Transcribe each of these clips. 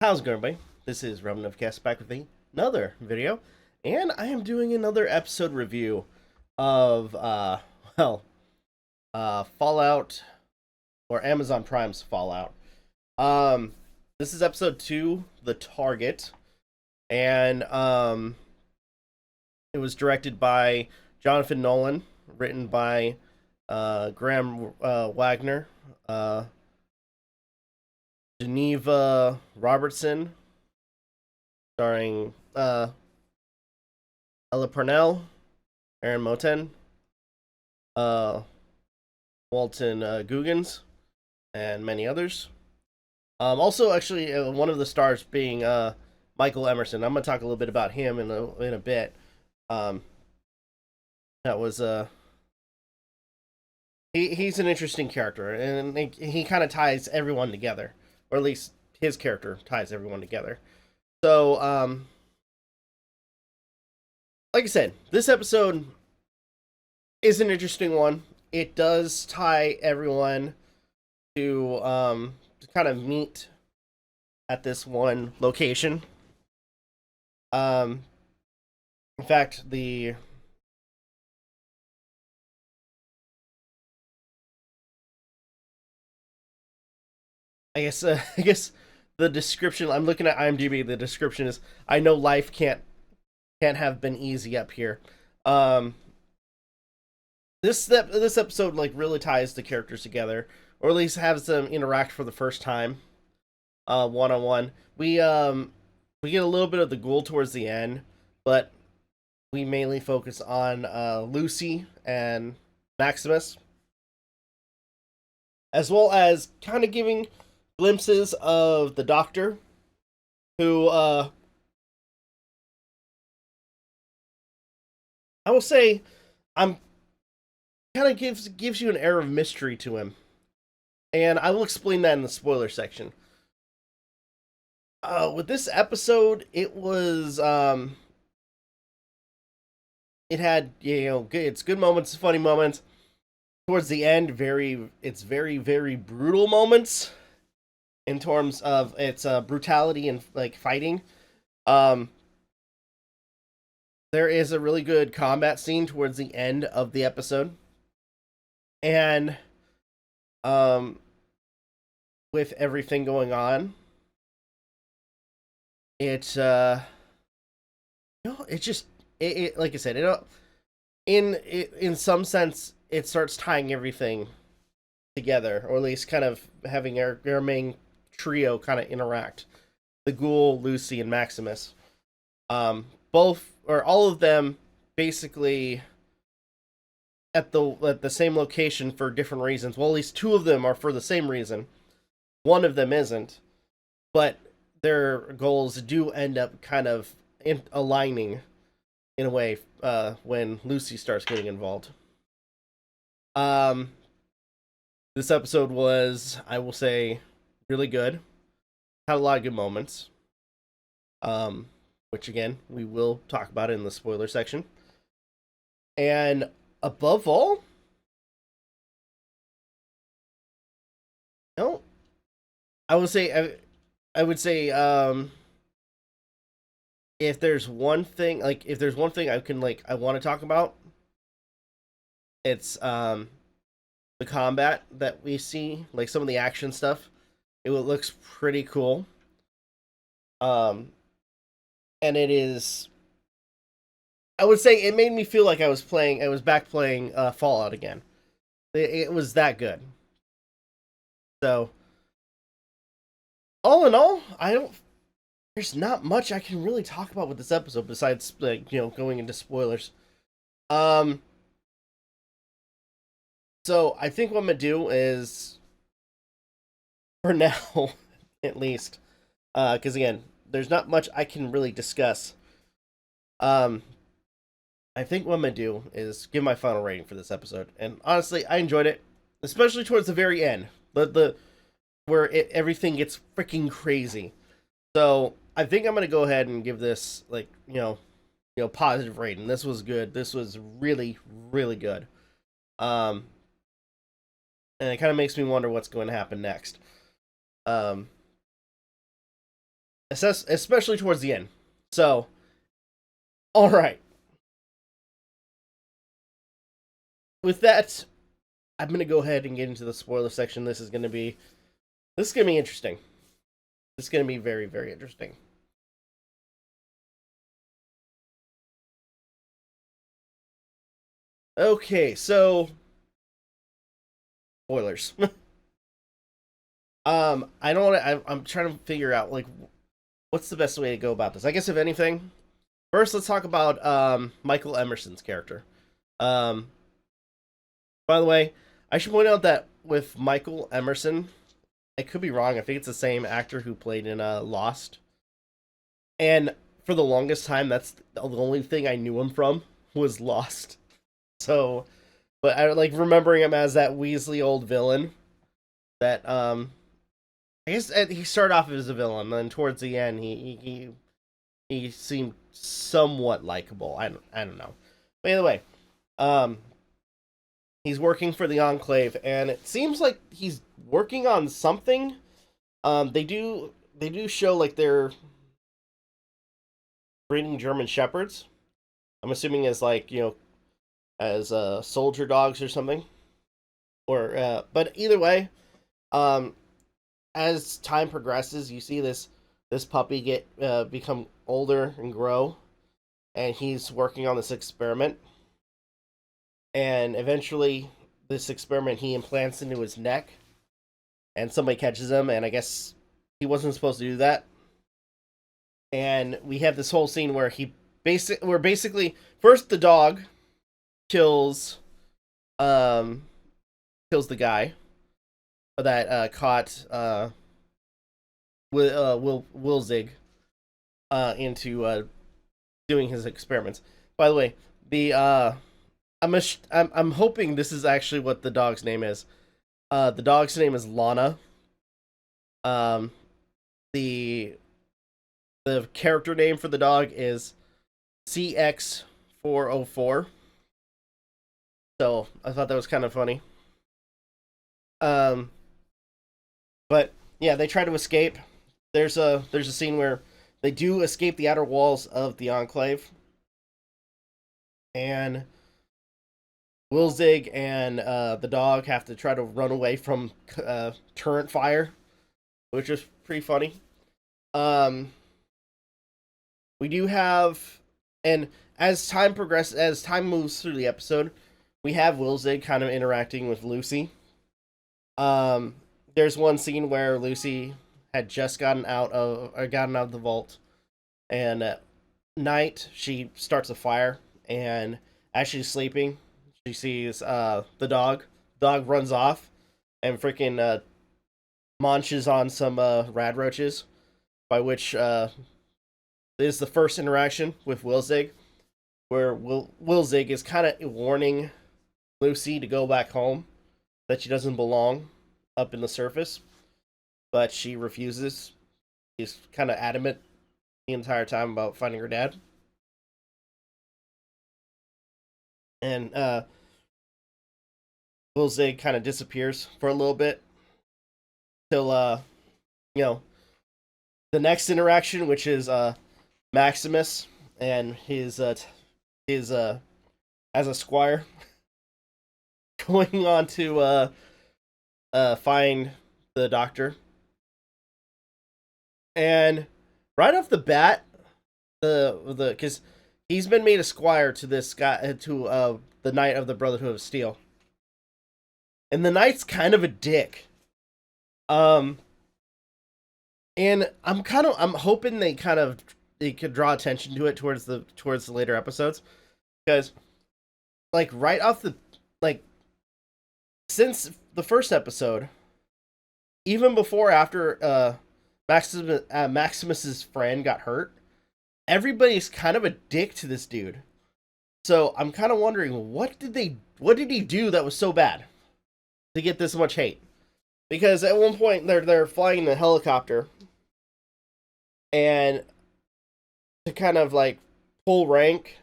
How's it going, everybody? This is Novakast back with another video, and I am doing another episode review of Fallout, or Amazon Prime's Fallout. This is episode 2, The Target, and it was directed by Jonathan Nolan, written by Graham Wagner, Geneva Robertson, starring Ella Purnell, Aaron Moten, Walton Googans, and many others. Also, actually, one of the stars being Michael Emerson. I'm gonna talk a little bit about him in a bit. That was he's an interesting character, and he kind of ties everyone together, or at least his character ties everyone together. So, like I said, this episode is an interesting one. It does tie everyone to kind of meet at this one location. In fact, I guess the description, I'm looking at IMDb. The description is, "I know life can't have been easy up here." Um, this episode like really ties the characters together, or at least has them interact for the first time, one on one. We get a little bit of the ghoul towards the end, but we mainly focus on Lucy and Maximus, as well as kind of giving glimpses of the Doctor, who I will say, I'm kind of gives you an air of mystery to him, and I will explain that in the spoiler section. With this episode, it was it had, it's good moments, funny moments. Towards the end, it's very brutal moments in terms of its brutality and like fighting. Um, there is a really good combat scene towards the end of the episode, and um, with everything going on, it's it just it like I said, in some sense it starts tying everything together, or at least kind of having our main trio kind of interact. The Ghoul, Lucy, and Maximus. Both or all of them basically at the same location for different reasons. Well, at least two of them are for the same reason. One of them isn't, but their goals do end up kind of aligning in a way when Lucy starts getting involved. Um, this episode was, I will say, really good. Had a lot of good moments. Which again, we will talk about in the spoiler section. And above all, no, I would say, I would say, if there's one thing, I want to talk about, it's the combat that we see, like some of the action stuff. It looks pretty cool. And it is, I would say, it made me feel like I was back playing Fallout again. It was that good. So, all in all, I don't. There's not much I can really talk about with this episode besides, like, going into spoilers. Um. So I think what I'm gonna do is, for now, at least, because again, there's not much I can really discuss. Um, I think what I'm gonna do is give my final rating for this episode, and honestly, I enjoyed it, especially towards the very end, the where everything gets freaking crazy. So I think I'm gonna go ahead and give this, like, positive rating. This was good. This was really good. Um, and it kind of makes me wonder what's going to happen next. Um, especially towards the end. So, all right. With that, I'm gonna go ahead and get into the spoiler section. This is gonna be interesting. This is gonna be very, very interesting. Okay, so spoilers. I don't. I'm trying to figure out like what's the best way to go about this. I guess if anything, first let's talk about Michael Emerson's character. Um, by the way, I should point out that with Michael Emerson, I could be wrong. I think it's the same actor who played in Lost. And for the longest time, that's the only thing I knew him from was Lost. So, but I like remembering him as that Weasley old villain. That I guess he started off as a villain, and then towards the end, he seemed somewhat likable. I don't know. But either way, he's working for the Enclave, and it seems like he's working on something. They do show like they're breeding German shepherds. I'm assuming as like as soldier dogs or something. Or but either way, as time progresses, you see this puppy get become older and grow, and he's working on this experiment. And eventually, this experiment he implants into his neck, and somebody catches him, and I guess he wasn't supposed to do that. And we have this whole scene where basically first the dog kills kills the guy that caught Wilzig into doing his experiments. By the way, the I'm hoping this is actually what the dog's name is. The dog's name is Lana. The character name for the dog is CX404. So I thought that was kind of funny. But yeah, they try to escape. There's a scene where they do escape the outer walls of the Enclave, and Wilzig and the dog have to try to run away from turret fire, which is pretty funny. We do have, and as time progresses, as time moves through the episode, we have Wilzig kind of interacting with Lucy. There's one scene where Lucy had just gotten out of the vault, and at night she starts a fire, and as she's sleeping, she sees the dog. Dog runs off and freaking munches on some rad roaches, by which is the first interaction with Wilzig, where Wilzig is kind of warning Lucy to go back home, that she doesn't belong up in the surface, but she refuses. She's kind of adamant the entire time about finding her dad. And Wilzig kind of disappears for a little bit till the next interaction, which is Maximus and his as a squire going on to find the doctor. And right off the bat, the because he's been made a squire to this guy, to the Knight of the Brotherhood of Steel, and the Knight's kind of a dick. And I'm hoping they could draw attention to it towards the later episodes, because like right off the since the first episode, even before after Maximus's friend got hurt, everybody's kind of a dick to this dude. So I'm kind of wondering what did he do that was so bad to get this much hate? Because at one point they're flying in a helicopter, and to kind of like pull rank,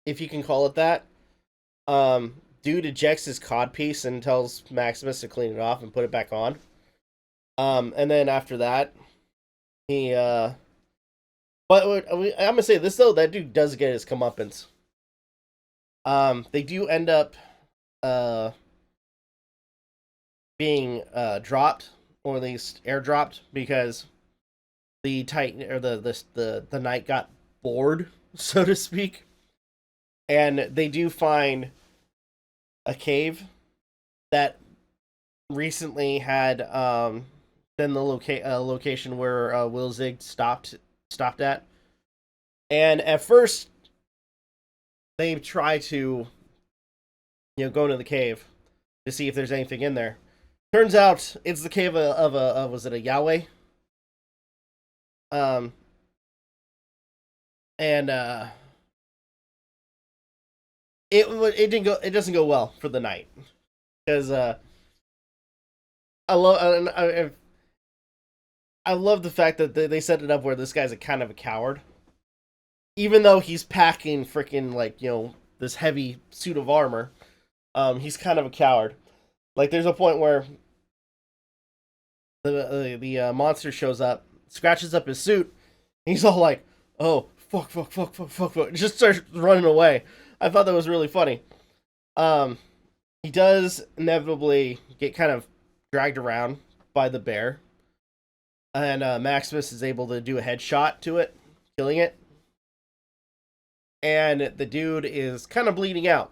if you can call it that, dude ejects his codpiece and tells Maximus to clean it off and put it back on. And then after that, He but I'm gonna say this though, that dude does get his comeuppance. They do end up uh being dropped, or at least airdropped, because the Titan, or the knight, got bored, so to speak, and they do find a cave that recently had been the location where Wilzig stopped at, and at first they try to go into the cave to see if there's anything in there. Turns out it's the cave of was it a Yahweh? Um, and it doesn't go well for the knight, because I love I love the fact that they set it up where this guy's a kind of a coward, even though he's packing freaking, like, this heavy suit of armor. He's kind of a coward. Like, there's a point where the monster shows up, scratches up his suit, and he's all like, "Oh, fuck, fuck, fuck, fuck, fuck, fuck," just starts running away. I thought that was really funny. Um, he does inevitably get kind of dragged around by the bear, and Maximus is able to do a headshot to it, killing it. And the dude is kind of bleeding out.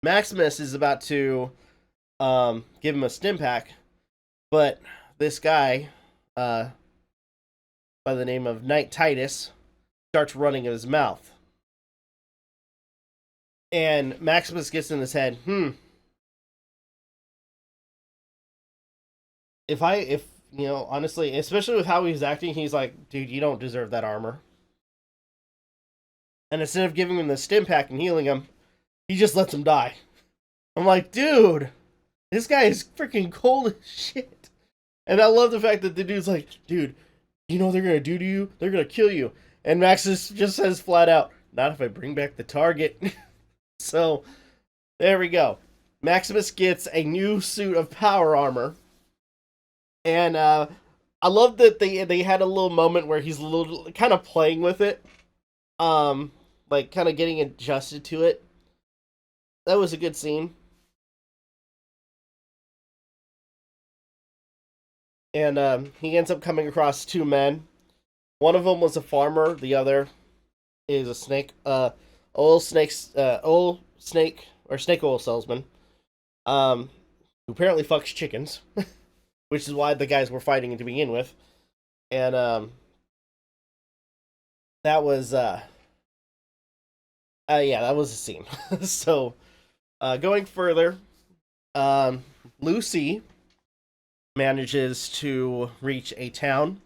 Maximus is about to give him a stim pack, but this guy, by the name of Knight Titus, starts running in his mouth. And Maximus gets in his head, if honestly, especially with how he's acting, he's like, dude, you don't deserve that armor. And instead of giving him the stim pack and healing him, he just lets him die. I'm like, dude, this guy is freaking cold as shit. And I love the fact that the dude's like, dude, you know what they're gonna do to you? They're gonna kill you. And Maximus just says flat out, not if I bring back the target. So, there we go. Maximus gets a new suit of power armor. And I love that they had a little moment where he's a little kind of playing with it. Like, kind of getting adjusted to it. That was a good scene. And he ends up coming across two men. One of them was a farmer. The other is a snake. Oil snake or snake oil salesman. Who apparently fucks chickens, which is why the guys were fighting to begin with. And that was that was a scene. So, going further, Lucy manages to reach a town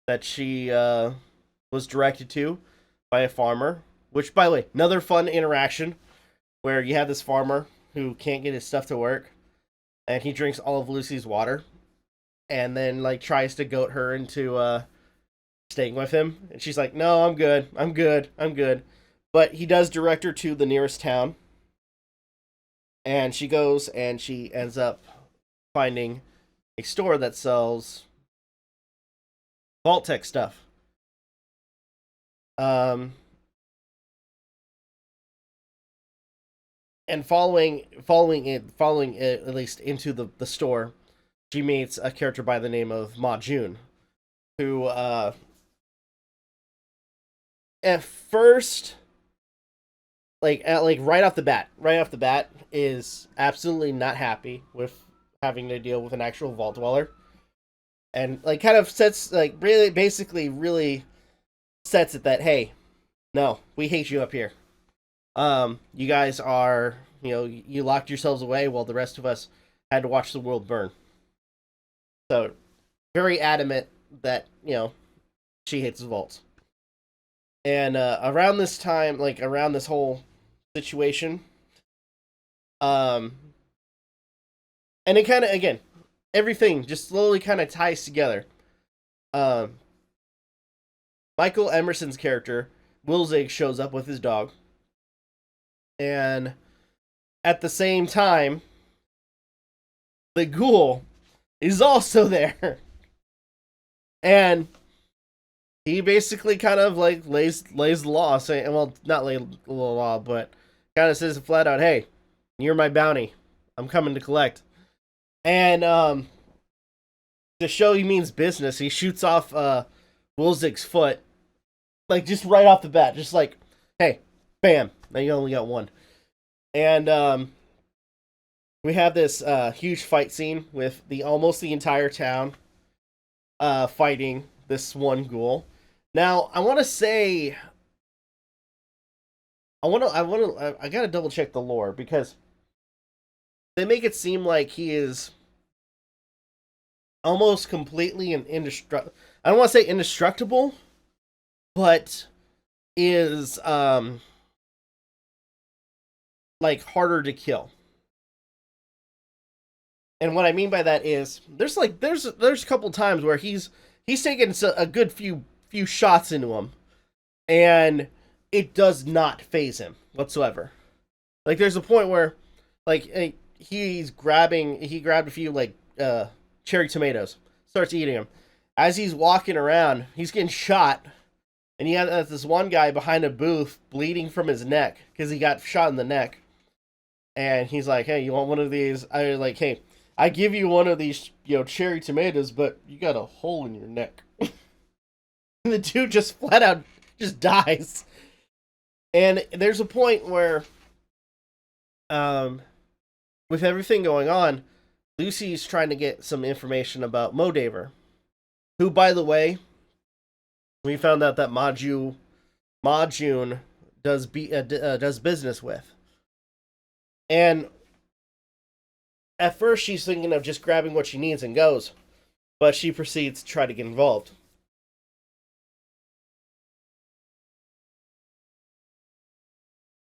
that she was directed to by a farmer. Which, by the way, another fun interaction where you have this farmer who can't get his stuff to work, and he drinks all of Lucy's water, and then like tries to goat her into staying with him, and she's like, "No, I'm good, I'm good, I'm good." But he does direct her to the nearest town, and she goes and she ends up finding a store that sells Vault-Tec stuff. And following it at least into the store, she meets a character by the name of Ma Jun, who at first, like right off the bat, is absolutely not happy with having to deal with an actual vault dweller, and like kind of sets, like, really basically really sets it that, hey, no, we hate you up here. You guys are, you locked yourselves away while the rest of us had to watch the world burn. So, very adamant that, she hates the vaults. And around this time, like around this whole situation, and it kind of, again, everything just slowly kind of ties together. Michael Emerson's character, Wilzig, shows up with his dog. And at the same time, the ghoul is also there. And he basically kind of like lays the law, saying, well, not lay the law, but kind of says flat out, "Hey, you're my bounty. I'm coming to collect." And to show he means business, he shoots off Wilzig's foot, like just right off the bat, just like, "Hey, bam! Now you only got one." And we have this huge fight scene with almost the entire town fighting this one ghoul. Now, I want to say, I gotta double check the lore, because they make it seem like he is almost completely indestructible. I don't want to say indestructible, but is like harder to kill. And what I mean by that is there's a couple times where he's taken a good few shots into him, and it does not phase him whatsoever. Like, there's a point where, like, he grabbed a few like cherry tomatoes, starts eating them. As he's walking around, he's getting shot, and he has this one guy behind a booth bleeding from his neck because he got shot in the neck. And he's like, "Hey, you want one of these?" "Hey, I give you one of these, cherry tomatoes, but you got a hole in your neck." And the dude just flat out just dies. And there's a point where, with everything going on, Lucy's trying to get some information about Modaver, who, by the way, we found out that Majun does business with. And at first she's thinking of just grabbing what she needs and goes, but she proceeds to try to get involved.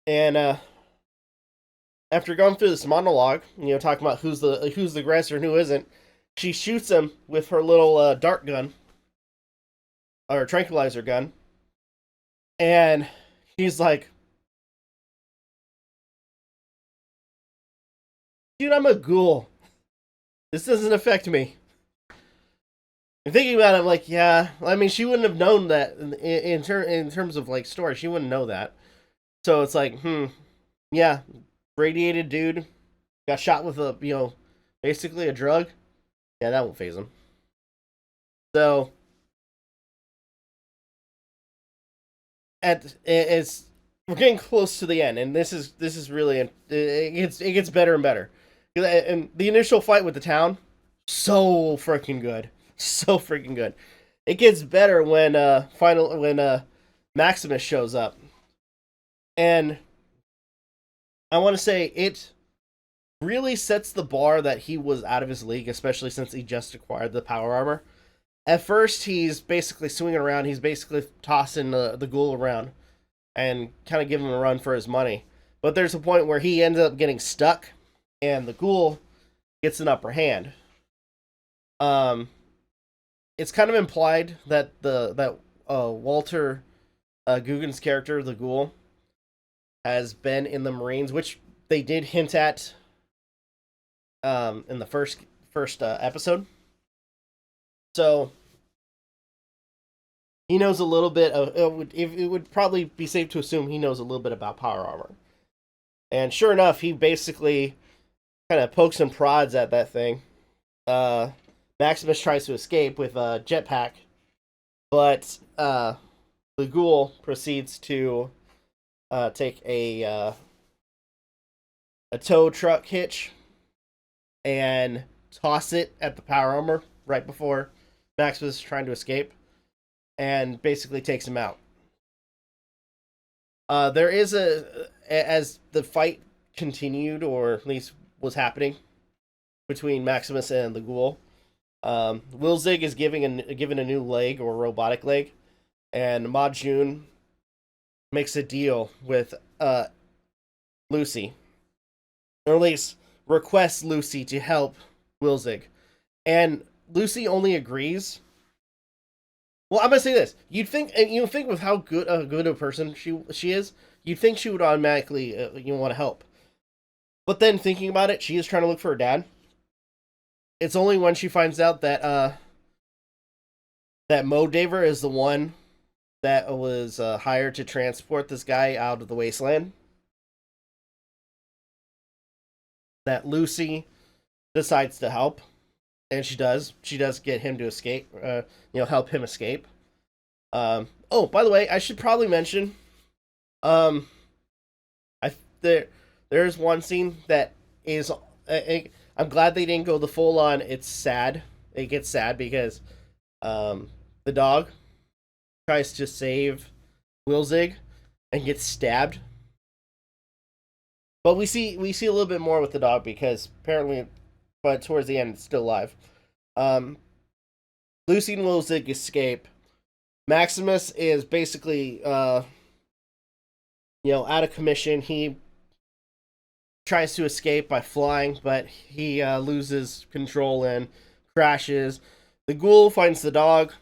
And after going through this monologue, talking about who's the aggressor and who isn't, she shoots him with her little dart gun, or tranquilizer gun, and he's like, "Dude, I'm a ghoul. This doesn't affect me." And thinking about it, I'm like, yeah, I mean, she wouldn't have known that in terms of like story. She wouldn't know that. So it's like, yeah, radiated dude got shot with basically a drug. Yeah, that won't phase him. So we're getting close to the end, and this is really, it gets better and better. And the initial fight with the town, so freaking good. So freaking good. It gets better when Maximus shows up. And I want to say it really sets the bar that he was out of his league, especially since he just acquired the power armor. At first, he's basically swinging around. He's basically tossing the ghoul around and kind of giving him a run for his money. But there's a point where he ends up getting stuck, and the ghoul gets an upper hand. It's kind of implied that Walter Guggen's character, the ghoul, has been in the Marines, which they did hint at in the first episode. So he knows a little bit of. It would probably be safe to assume he knows a little bit about power armor. And sure enough, he basically kind of pokes and prods at that thing. Maximus tries to escape with a jetpack, but the ghoul proceeds to take a tow truck hitch and toss it at the power armor right before Maximus is trying to escape, and basically takes him out. There is as the fight continued, or at least was happening, between Maximus and the ghoul, Wilzig is given a new leg, or robotic leg, and Majun makes a deal with Lucy, or at least requests Lucy to help Wilzig, and Lucy only agrees. Well, I'm gonna say this: you'd think with how good a person she is, you'd think she would automatically want to help. But then thinking about it, she is trying to look for her dad. It's only when she finds out that that Modaver is the one that was hired to transport this guy out of the wasteland. That Lucy decides to help, and she does. She does get him to escape. Help him escape. Oh, by the way, I should probably mention, I there's one scene that is. I'm glad they didn't go the full on. It's sad. It gets sad because, the dog tries to save Wilzig and gets stabbed. But we see a little bit more with the dog because apparently, but towards the end, it's still alive. Lucy and Wilzig escape. Maximus is basically, out of commission. He tries to escape by flying, but he loses control and crashes. The ghoul finds the dog.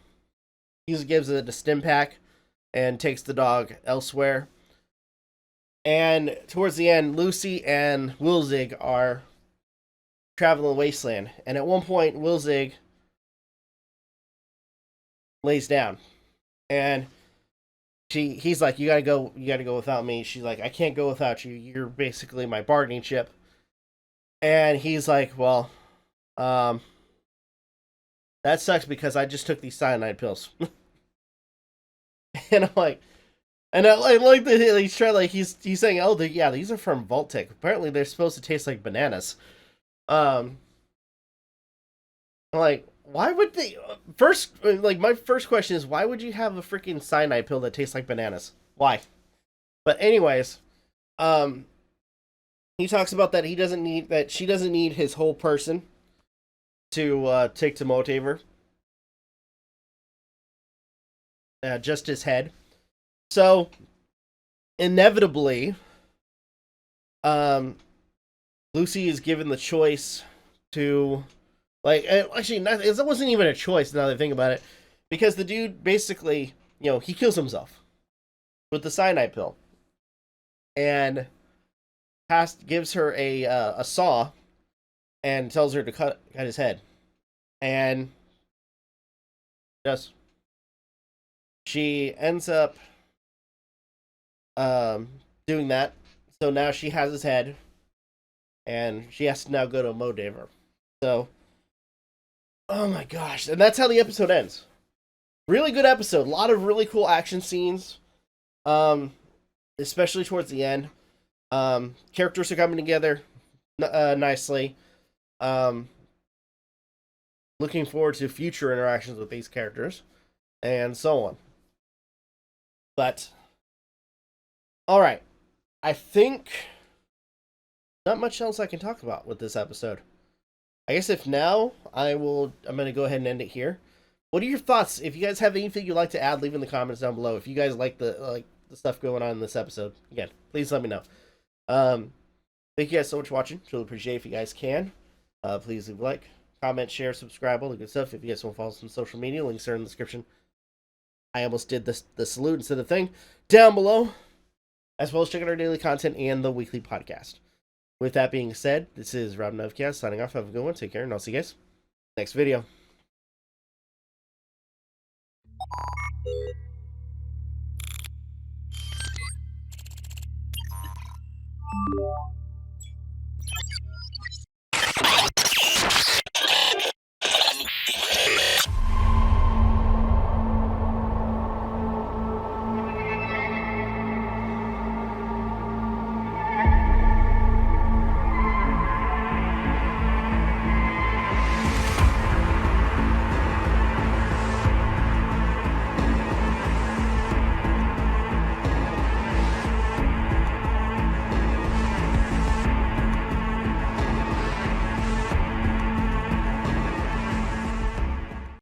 He gives it a stim pack and takes the dog elsewhere. And towards the end, Lucy and Wilzig are traveling the wasteland. And at one point, Wilzig lays down. And he's like, you gotta go without me. She's like, I can't go without you. You're basically my bargaining chip. And he's like, well, that sucks because I just took these cyanide pills. And I'm like, and I like that he's trying, like, he's saying, oh, these are from Vault-Tec. Apparently they're supposed to taste like bananas. I'm like, why would they my first question is, why would you have a freaking cyanide pill that tastes like bananas? Why? But anyways, he talks about that she doesn't need his whole person to take to Motaver. Just his head. So inevitably, Lucy is given the choice to, actually, it wasn't even a choice now that I think about it, because the dude basically, he kills himself with the cyanide pill, and gives her a saw, and tells her to cut his head, and she ends up doing that. So now she has his head, and she has to now go to Modaver. So, oh my gosh, and that's how the episode ends. Really good episode. A lot of really cool action scenes, especially towards the end. Characters are coming together nicely. Looking forward to future interactions with these characters, and so on. But, all right, I think not much else I can talk about with this episode. I guess I'm going to go ahead and end it here. What are your thoughts? If you guys have anything you'd like to add, leave in the comments down below. If you guys like the stuff going on in this episode, again, please let me know. Thank you guys so much for watching. Really appreciate it. If you guys can, please leave a like, comment, share, subscribe, all the good stuff. If you guys want to follow us on social media, links are in the description. I almost did the salute instead of thing down below, as well as checking our daily content and the weekly podcast. With that being said, this is Rob Novakast signing off. Have a good one. Take care, and I'll see you guys next video.